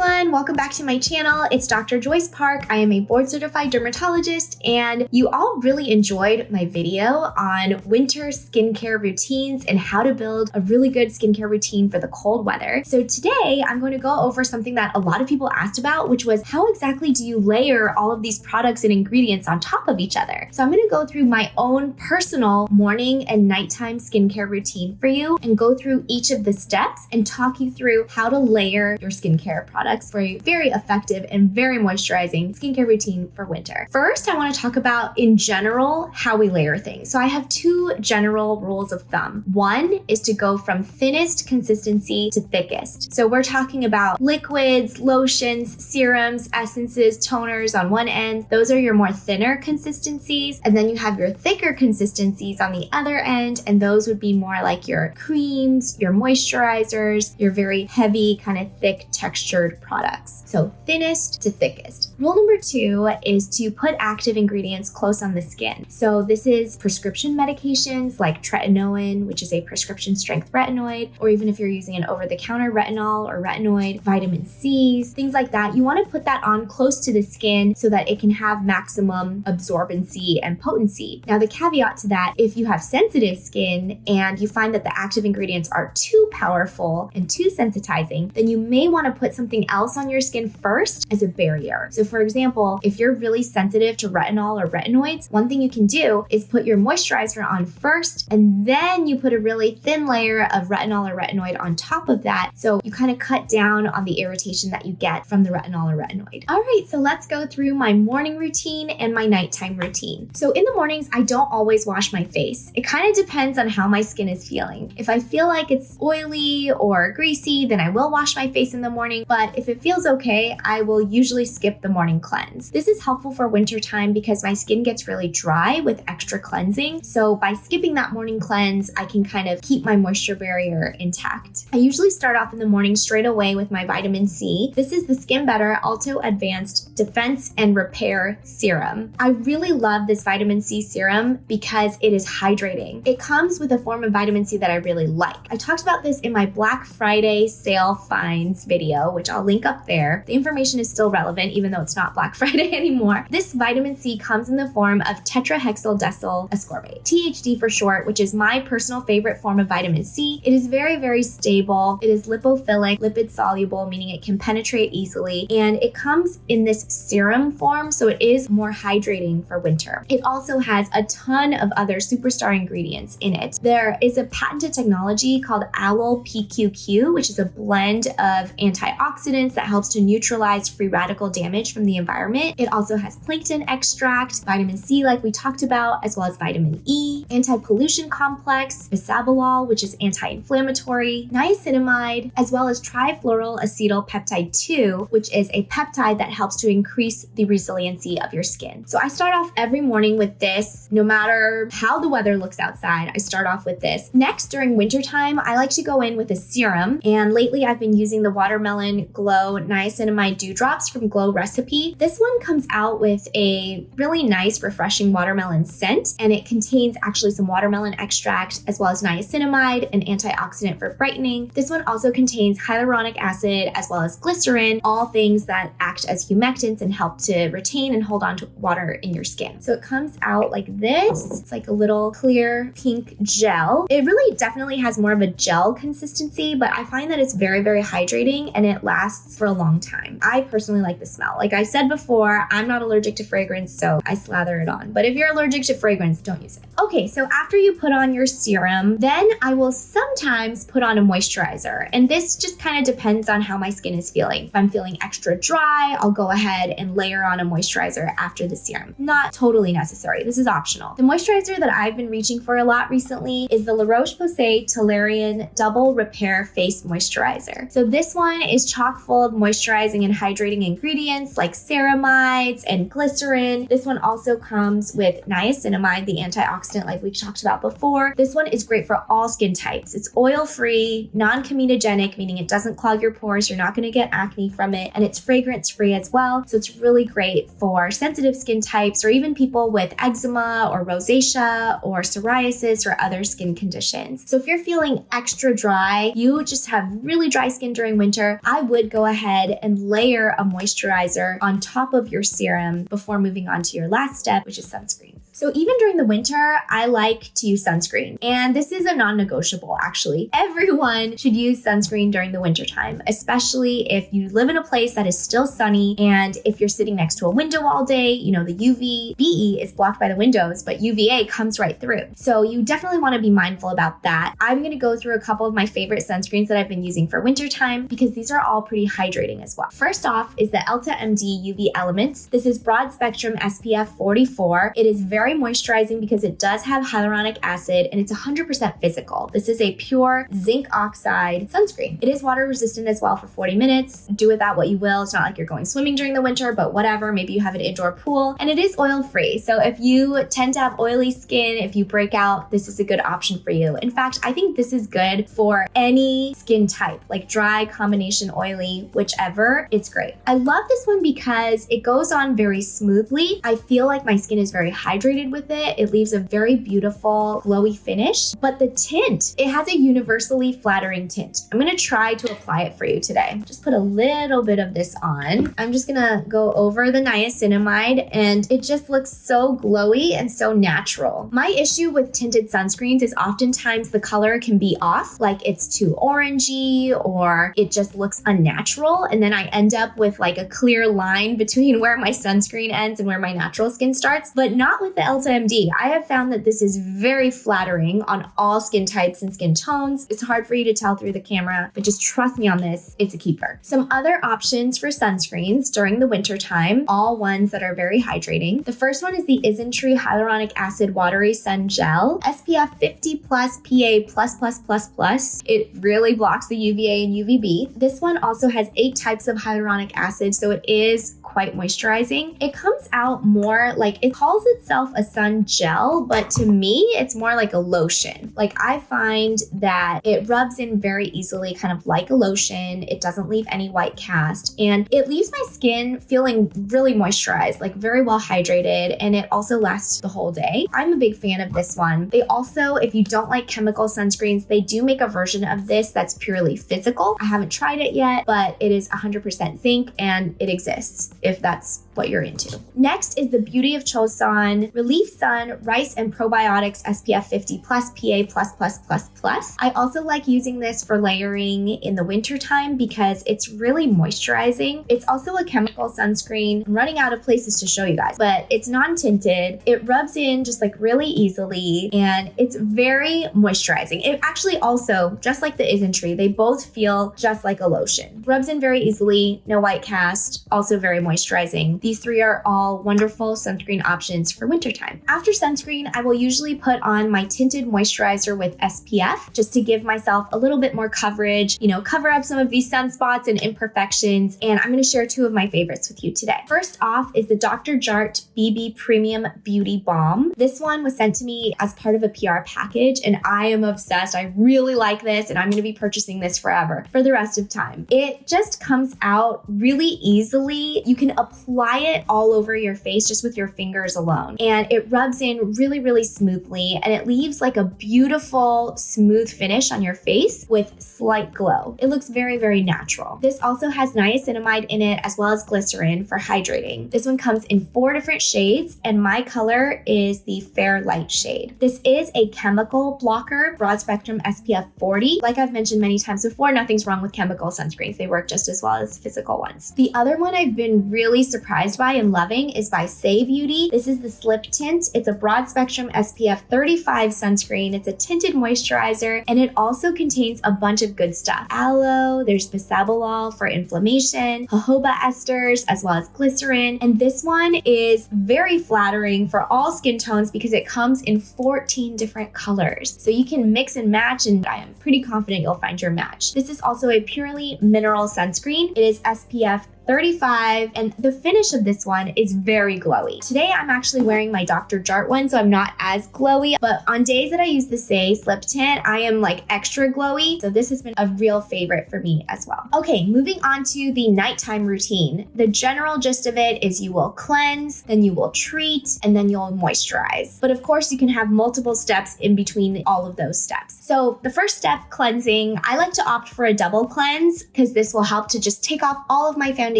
everyone, welcome back to my channel. It's Dr. Joyce Park. I am a board certified dermatologist, and you all really enjoyed my video on winter skincare routines and how to build a really good skincare routine for the cold weather. So today I'm going to go over something that a lot of people asked about, which was how exactly do you layer all of these products and ingredients on top of each other? So I'm going to go through my own personal morning and nighttime skincare routine for you and go through each of the steps and talk you through how to layer your skincare products for a very effective and very moisturizing skincare routine for winter. First, I want to talk about in general how we layer things. So I have two general rules of thumb. One is to go from thinnest consistency to thickest. So we're talking about liquids, lotions, serums, essences, toners on one end. Those are your more thinner consistencies. And then you have your thicker consistencies on the other end. And those would be more like your creams, your moisturizers, your very heavy, kind of thick textured products. So thinnest to thickest. Rule number two is to put active ingredients close on the skin. So this is prescription medications like tretinoin, which is a prescription strength retinoid, or even if you're using an over-the-counter retinol or retinoid, vitamin C's, things like that. You want to put that on close to the skin so that it can have maximum absorbency and potency. Now the caveat to that, if you have sensitive skin and you find that the active ingredients are too powerful and too sensitizing, then you may want to put something else on your skin first as a barrier. So for example, if you're really sensitive to retinol or retinoids, one thing you can do is put your moisturizer on first, and then you put a really thin layer of retinol or retinoid on top of that. So you kind of cut down on the irritation that you get from the retinol or retinoid. All right, so let's go through my morning routine and my nighttime routine. So in the mornings, I don't always wash my face. It kind of depends on how my skin is feeling. If I feel like it's oily or greasy, then I will wash my face in the morning. But if it feels okay, I will usually skip the morning cleanse. This is helpful for winter time because my skin gets really dry with extra cleansing. So by skipping that morning cleanse, I can kind of keep my moisture barrier intact. I usually start off in the morning straight away with my vitamin C. This is the SKINBETTER Alto Advanced Defense and Repair Serum. I really love this vitamin C serum because it is hydrating. It comes with a form of vitamin C that I really like. I talked about this in my Black Friday sale finds video, which I'll link up there. The information is still relevant even though it's not Black Friday anymore. This vitamin C comes in the form of tetrahexyldecyl ascorbate, THD for short, which is my personal favorite form of vitamin C. It is very, very stable. It is lipophilic, lipid soluble, meaning it can penetrate easily, and it comes in this serum form, so it is more hydrating for winter. It also has a ton of other superstar ingredients in it. There is a patented technology called Allyl PQQ, which is a blend of antioxidants that helps to neutralize free radical damage from the environment. It also has plankton extract, vitamin C like we talked about, as well as vitamin E, anti-pollution complex, bisabolol, which is anti-inflammatory, niacinamide, as well as trifluoroacetylpeptide 2, which is a peptide that helps to increase the resiliency of your skin. So I start off every morning with this, no matter how the weather looks outside, I start off with this. Next, during wintertime, I like to go in with a serum, and lately I've been using the Watermelon Glow Niacinamide Dewdrops from Glow Recipe. This one comes out with a really nice, refreshing watermelon scent, and it contains actually some watermelon extract as well as niacinamide, an antioxidant for brightening. This one also contains hyaluronic acid as well as glycerin, all things that act as humectants and help to retain and hold on to water in your skin. So it comes out like this. It's like a little clear pink gel. It really definitely has more of a gel consistency, but I find that it's very, very hydrating and it lasts for a long time. I personally like the smell. Like I said before, I'm not allergic to fragrance, so I slather it on. But if you're allergic to fragrance, don't use it. Okay, so after you put on your serum, then I will sometimes put on a moisturizer. And this just kind of depends on how my skin is feeling. If I'm feeling extra dry, I'll go ahead and layer on a moisturizer after the serum. Not totally necessary. This is optional. The moisturizer that I've been reaching for a lot recently is the Roche-Posay Toleriane Double Repair Face Moisturizer. So this one is chock full of moisturizing and hydrating ingredients like ceramides and glycerin. This one also comes with niacinamide, the antioxidant like we talked about before. This one is great for all skin types. It's oil-free, non-comedogenic, meaning it doesn't clog your pores. You're not going to get acne from it, and it's fragrance-free as well. So it's really great for sensitive skin types or even people with eczema or rosacea or psoriasis or other skin conditions. So if you're feeling extra dry, you just have really dry skin during winter, I would would go ahead and layer a moisturizer on top of your serum before moving on to your last step, which is sunscreen. So even during the winter, I like to use sunscreen. And this is a non-negotiable, actually. Everyone should use sunscreen during the winter time, especially if you live in a place that is still sunny and if you're sitting next to a window all day. You know, the UVB is blocked by the windows, but UVA comes right through. So you definitely want to be mindful about that. I'm going to go through a couple of my favorite sunscreens that I've been using for winter time because these are all pretty hydrating as well. First off is the ELTAMD UV Elements. This is broad spectrum SPF 44. It is very moisturizing because it does have hyaluronic acid and it's 100% physical. This is a pure zinc oxide sunscreen. It is water resistant as well for 40 minutes. Do with that what you will. It's not like you're going swimming during the winter, but whatever. Maybe you have an indoor pool, and it is oil free. So if you tend to have oily skin, if you break out, this is a good option for you. In fact, I think this is good for any skin type, like dry, combination, oily, whichever. It's great. I love this one because it goes on very smoothly. I feel like my skin is very hydrated with it. It leaves a very beautiful glowy finish, but the tint, it has a universally flattering tint. I'm gonna try to apply it for you today. Just put a little bit of this on. I'm just gonna go over the niacinamide and it just looks so glowy and so natural. My issue with tinted sunscreens is oftentimes the color can be off, like it's too orangey or it just looks unnatural, and then I end up with like a clear line between where my sunscreen ends and where my natural skin starts, but not with the ELTAMD. I have found that this is very flattering on all skin types and skin tones. It's hard for you to tell through the camera, but just trust me on this, it's a keeper. Some other options for sunscreens during the winter time, all ones that are very hydrating. The first one is the ISNTREE Hyaluronic Acid Watery Sun Gel, SPF 50 plus PA+++++. It really blocks the UVA and UVB. This one also has 8 types of hyaluronic acid, so it is quite moisturizing. It comes out more like, it calls itself a sun gel, but to me, it's more like a lotion. Like I find that it rubs in very easily, kind of like a lotion. It doesn't leave any white cast, and it leaves my skin feeling really moisturized, like very well hydrated, and it also lasts the whole day. I'm a big fan of this one. They also, if you don't like chemical sunscreens, they do make a version of this that's purely physical. I haven't tried it yet, but it is 100% zinc and it exists if that's what you're into. Next is the Beauty of Joseon Relief Sun Rice and Probiotics SPF 50 plus PA+++++. I also like using this for layering in the winter time because it's really moisturizing. It's also a chemical sunscreen. I'm running out of places to show you guys, but it's non-tinted. It rubs in just like really easily and it's very moisturizing. It actually also, just like the ISNTREE, they both feel just like a lotion. Rubs in very easily, no white cast, also very moisturizing. These 3 are all wonderful sunscreen options for wintertime. After sunscreen, I will usually put on my tinted moisturizer with SPF just to give myself a little bit more coverage, you know, cover up some of these sunspots and imperfections. And I'm going to share 2 of my favorites with you today. First off is the Dr. JART BB Premium Beauty Balm. This one was sent to me as part of a PR package and I am obsessed. I really like this and I'm going to be purchasing this forever for the rest of time. It just comes out really easily. You can apply it all over your face just with your fingers alone. And it rubs in really, really smoothly and it leaves like a beautiful, smooth finish on your face with slight glow. It looks very, very natural. This also has niacinamide in it as well as glycerin for hydrating. This one comes in 4 different shades and my color is the fair light shade. This is a chemical blocker, broad spectrum SPF 40. Like I've mentioned many times before, nothing's wrong with chemical sunscreens. They work just as well as physical ones. The other one I've been really surprised by and loving is by SAIE Beauty. This is the Slip Tint. It's a broad spectrum SPF 35 sunscreen. It's a tinted moisturizer and it also contains a bunch of good stuff. Aloe, there's bisabolol for inflammation, jojoba esters, as well as glycerin. And this one is very flattering for all skin tones because it comes in 14 different colors. So you can mix and match and I am pretty confident you'll find your match. This is also a purely mineral sunscreen. It is SPF 35, and the finish of this one is very glowy. Today I'm actually wearing my Dr. JART one, so I'm not as glowy, but on days that I use the SAIE Slip Tint, I am like extra glowy, so this has been a real favorite for me as well. Okay, moving on to the nighttime routine. The general gist of it is you will cleanse, then you will treat, and then you'll moisturize. But of course, you can have multiple steps in between all of those steps. So the first step, cleansing, I like to opt for a double cleanse because this will help to just take off all of my foundation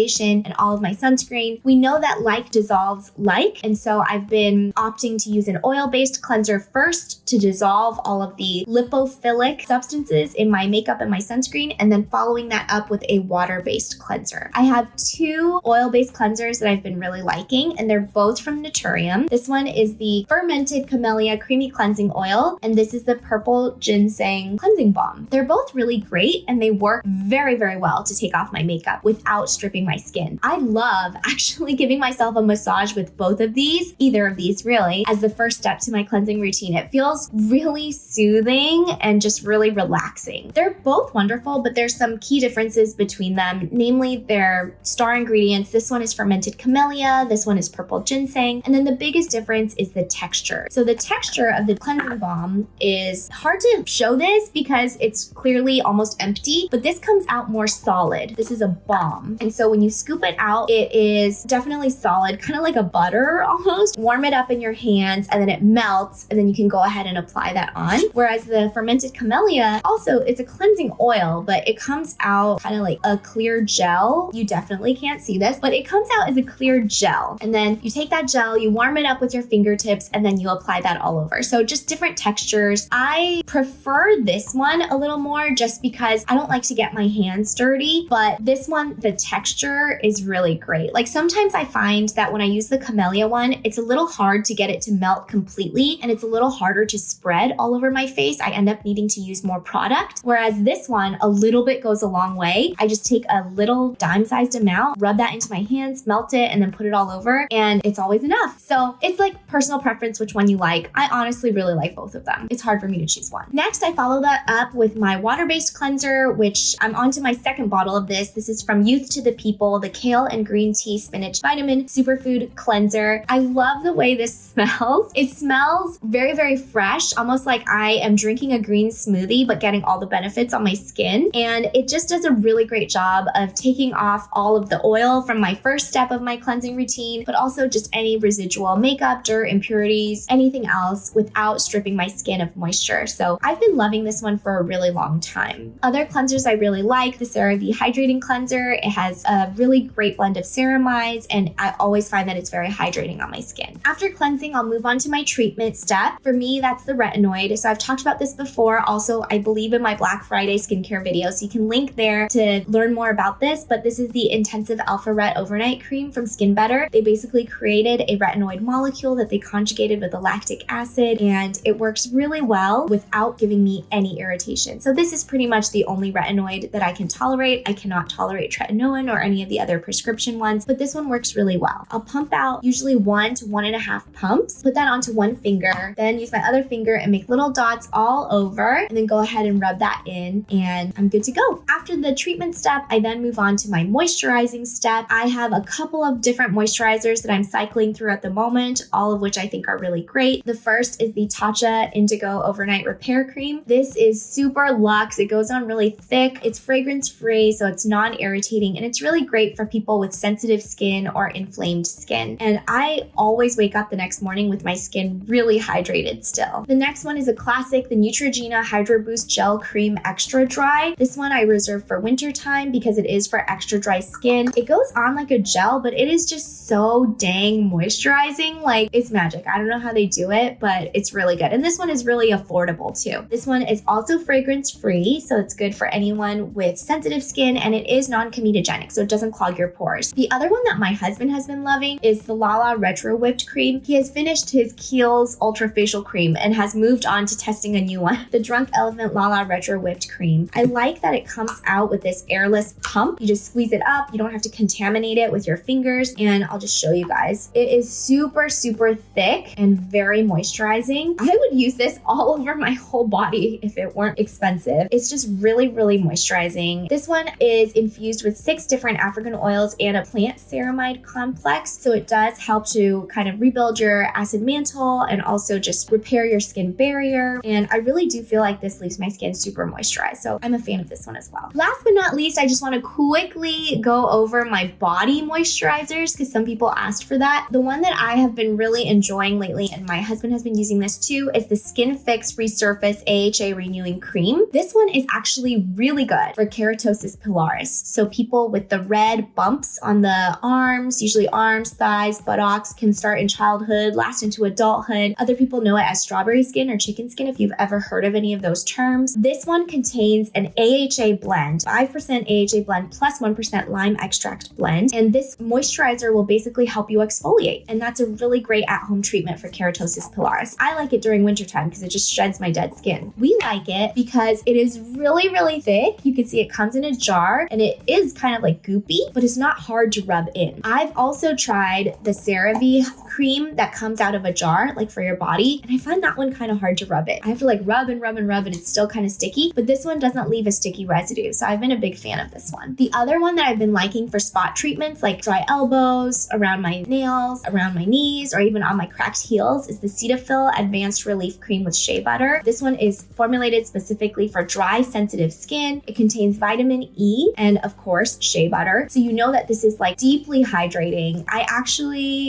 and all of my sunscreen. We know that like dissolves like, and so I've been opting to use an oil-based cleanser first to dissolve all of the lipophilic substances in my makeup and my sunscreen, and then following that up with a water-based cleanser. I have two oil-based cleansers that I've been really liking, and they're both from NATURIUM. This one is the Fermented Camellia Creamy Cleansing Oil, and this is the Purple Ginseng Cleansing Balm. They're both really great, and they work very, very well to take off my makeup without stripping my skin. I love actually giving myself a massage with both of these, either of these really, as the first step to my cleansing routine. It feels really soothing and just really relaxing. They're both wonderful, but there's some key differences between them, namely their star ingredients. This one is Fermented Camellia, this one is Purple Ginseng, and then the biggest difference is the texture. So the texture of the cleansing balm is hard to show this because it's clearly almost empty, but this comes out more solid. This is a balm. And so when you scoop it out, it is definitely solid, kind of like a butter almost. Warm it up in your hands and then it melts, and then you can go ahead and apply that on. Whereas the Fermented Camellia, also it's a cleansing oil, but it comes out kind of like a clear gel. You definitely can't see this, but it comes out as a clear gel. And then you take that gel, you warm it up with your fingertips, and then you apply that all over. So just different textures. I prefer this one a little more just because I don't like to get my hands dirty, but this one, the texture is really great. Like sometimes I find that when I use the Camellia one, it's a little hard to get it to melt completely, and it's a little harder to spread all over my face. I end up needing to use more product. Whereas this one, a little bit goes a long way. I just take a little dime-sized amount, rub that into my hands, melt it, and then put it all over, and it's always enough. So it's like personal preference which one you like. I honestly really like both of them. It's hard for me to choose one. Next, I follow that up with my water-based cleanser, which I'm on to my second bottle of this. This is from Youth to the People, the Kale and Green Tea Spinach Vitamin Superfood Cleanser. I love the way this smells. It smells very, very fresh, almost like I am drinking a green smoothie, but getting all the benefits on my skin. And it just does a really great job of taking off all of the oil from my first step of my cleansing routine, but also just any residual makeup, dirt, impurities, anything else without stripping my skin of moisture. So I've been loving this one for a really long time. Other cleansers I really like, the CeraVe Hydrating Cleanser. It has a really great blend of ceramides, and I always find that it's very hydrating on my skin. After cleansing, I'll move on to my treatment step. For me, that's the retinoid. So I've talked about this before. Also, I believe in my Black Friday skincare video, so you can link there to learn more about this, but this is the Intensive Alpha Ret Overnight Cream from SKINBETTER. They basically created a retinoid molecule that they conjugated with a lactic acid, and it works really well without giving me any irritation. So this is pretty much the only retinoid that I can tolerate. I cannot tolerate tretinoin or any of the other prescription ones, but this one works really well. I'll pump out usually 1 to 1.5 pumps, put that onto one finger, then use my other finger and make little dots all over, and then go ahead and rub that in, and I'm good to go. After the treatment step, I then move on to my moisturizing step. I have a couple of different moisturizers that I'm cycling through at the moment, all of which I think are really great. The first is the Tatcha Indigo Overnight Repair Cream. This is super luxe. It goes on really thick. It's fragrance free, so it's non-irritating, and it's really great for people with sensitive skin or inflamed skin. And I always wake up the next morning with my skin really hydrated still. The next one is a classic, the Neutrogena Hydro Boost Gel Cream Extra Dry. This one I reserve for winter time because it is for extra dry skin. It goes on like a gel, but it is just so dang moisturizing. Like, it's magic. I don't know how they do it, but it's really good. And this one is really affordable too. This one is also fragrance free, so it's good for anyone with sensitive skin, and it is non-comedogenic, so it doesn't clog your pores. The other one that my husband has been loving is the Lala Retro Whipped Cream. He has finished his Kiehl's Ultra Facial Cream and has moved on to testing a new one, the Drunk Elephant Lala Retro Whipped Cream. I like that it comes out with this airless pump. You just squeeze it up. You don't have to contaminate it with your fingers, and I'll just show you guys. It is super, super thick and very moisturizing. I would use this all over my whole body if it weren't expensive. It's just really, really moisturizing. This one is infused with 6 different African oils and a plant ceramide complex. So it does help to kind of rebuild your acid mantle and also just repair your skin barrier. And I really do feel like this leaves my skin super moisturized. So I'm a fan of this one as well. Last but not least, I just want to quickly go over my body moisturizers because some people asked for that. The one that I have been really enjoying lately, and my husband has been using this too, is the Skin Fix Resurface AHA Renewing Cream. This one is actually really good for keratosis pilaris. So people with the red bumps on the arms, usually arms, thighs, buttocks, can start in childhood, last into adulthood. Other people know it as strawberry skin or chicken skin if you've ever heard of any of those terms. This one contains an AHA blend, 5% AHA blend plus 1% lime extract blend. And this moisturizer will basically help you exfoliate. And that's a really great at-home treatment for keratosis pilaris. I like it during wintertime because it just sheds my dead skin. We like it because it is really, really thick. You can see it comes in a jar and it is kind of like goopy, but it's not hard to rub in. I've also tried the CeraVe cream that comes out of a jar, like for your body, and I find that one kind of hard to rub it. I have to like rub and it's still kind of sticky, but this one doesn't leave a sticky residue. So I've been a big fan of this one. The other one that I've been liking for spot treatments like dry elbows, around my nails, around my knees, or even on my cracked heels is the Cetaphil Advanced Relief Cream with shea butter. This one is formulated specifically for dry, sensitive skin. It contains vitamin E and of course shea butter. So you know that this is like deeply hydrating. I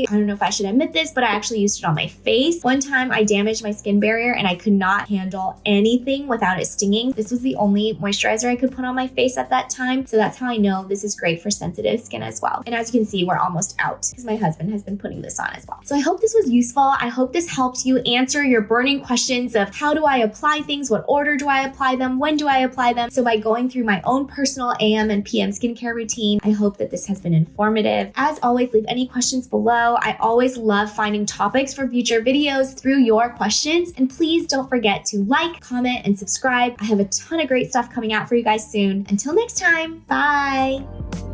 don't know if I should admit this, but I actually used it on my face. One time I damaged my skin barrier and I could not handle anything without it stinging. This was the only moisturizer I could put on my face at that time. So that's how I know this is great for sensitive skin as well. And as you can see, we're almost out because my husband has been putting this on as well. So I hope this was useful. I hope this helped you answer your burning questions of how do I apply things? What order do I apply them? When do I apply them? So by going through my own personal AM and PM skincare routine, I hope that this has been informative. As always, leave any questions below. I always love finding topics for future videos through your questions. And please don't forget to like, comment, and subscribe. I have a ton of great stuff coming out for you guys soon. Until next time, bye.